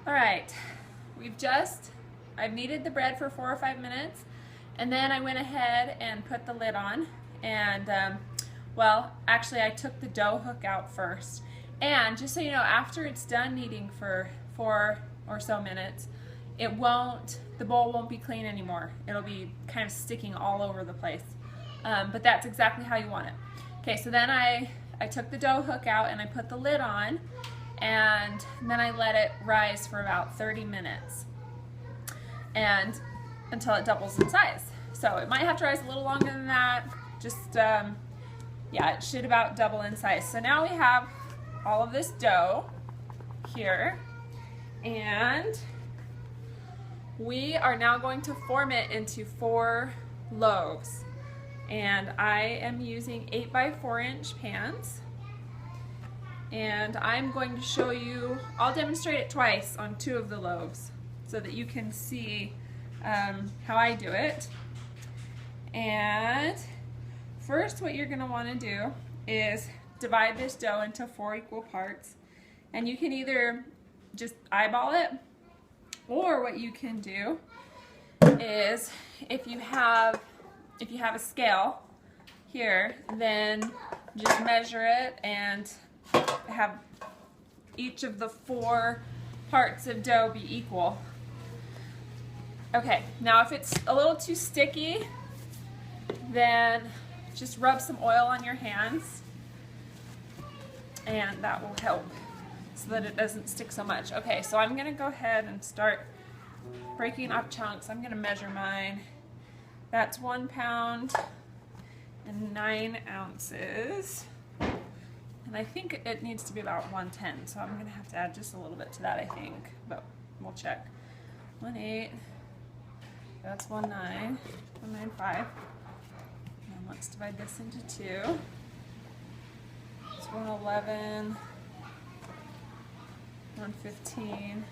All right, I've kneaded the bread for 4 or 5 minutes, and then I went ahead and put the lid on, and well, actually I took the dough hook out first. And just so you know, after it's done kneading for 4 or so minutes, the bowl won't be clean anymore. It'll be kind of sticking all over the place. But that's exactly how you want it. Okay, so then I took the dough hook out and I put the lid on, and then I let it rise for about 30 minutes and until it doubles in size. So it might have to rise a little longer than that. Just, yeah, it should about double in size. So now we have all of this dough here, and we are now going to form it into 4 loaves. And I am using 8x4-inch pans, and I'm going to show you, I'll demonstrate it twice on 2 of the loaves so that you can see how I do it. And first, what you're going to want to do is divide this dough into 4 equal parts, and you can either just eyeball it, or what you can do is if you have a scale here, then just measure it and have each of the 4 parts of dough be equal. Okay, now if it's a little too sticky, then just rub some oil on your hands, and that will help so that it doesn't stick so much. Okay, so I'm going to go ahead and start breaking up chunks. I'm going to measure mine. That's 1 pound and 9 ounces. And I think it needs to be about 110, so I'm going to have to add just a little bit to that, I think, but we'll check. 1.8, that's 1.9, 1.95. And let's divide this into 2. It's 1.11, 1.15.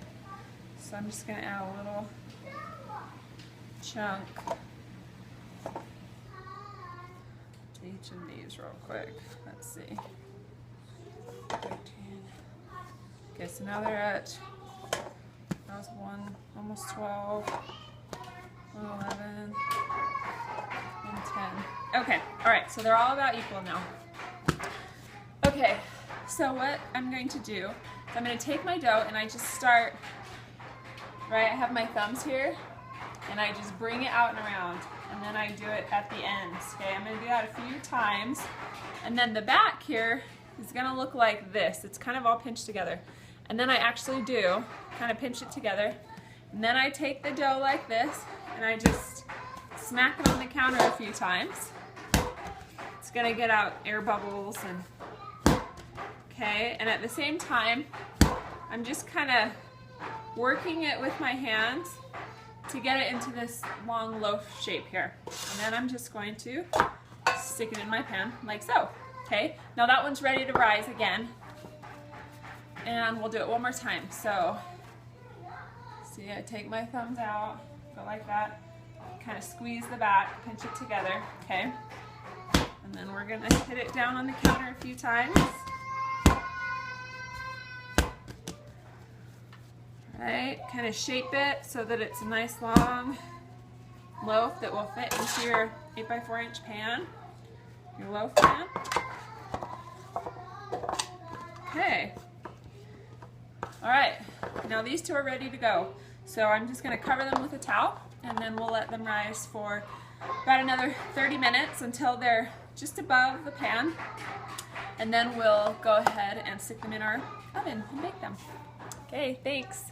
So I'm just going to add a little chunk to each of these real quick. Let's see. 13. Okay, so now they're at, that was 1, almost 12, 11, and 10. Okay, all right, so they're all about equal now. Okay, so what I'm going to do is I'm going to take my dough and I just start, right, I have my thumbs here, and I just bring it out and around, and then I do it at the ends. Okay, I'm going to do that a few times, and then the back here is going to look like this. It's kind of all pinched together, and then I actually do kind of pinch it together, and then I take the dough like this, and I just smack it on the counter a few times. It's going to get out air bubbles, and okay, and at the same time, I'm just kind of working it with my hands to get it into this long loaf shape here. And then I'm just going to stick it in my pan like so. Okay, now that one's ready to rise again. And we'll do it one more time. So, see, I take my thumbs out, go like that, kind of squeeze the back, pinch it together, okay? And then we're gonna hit it down on the counter a few times. Right, kind of shape it so that it's a nice long loaf that will fit into your 8x4-inch pan, your loaf pan. Okay. All right, now these 2 are ready to go. So I'm just going to cover them with a towel, and then we'll let them rise for about another 30 minutes until they're just above the pan. And then we'll go ahead and stick them in our oven and bake them. Okay, thanks.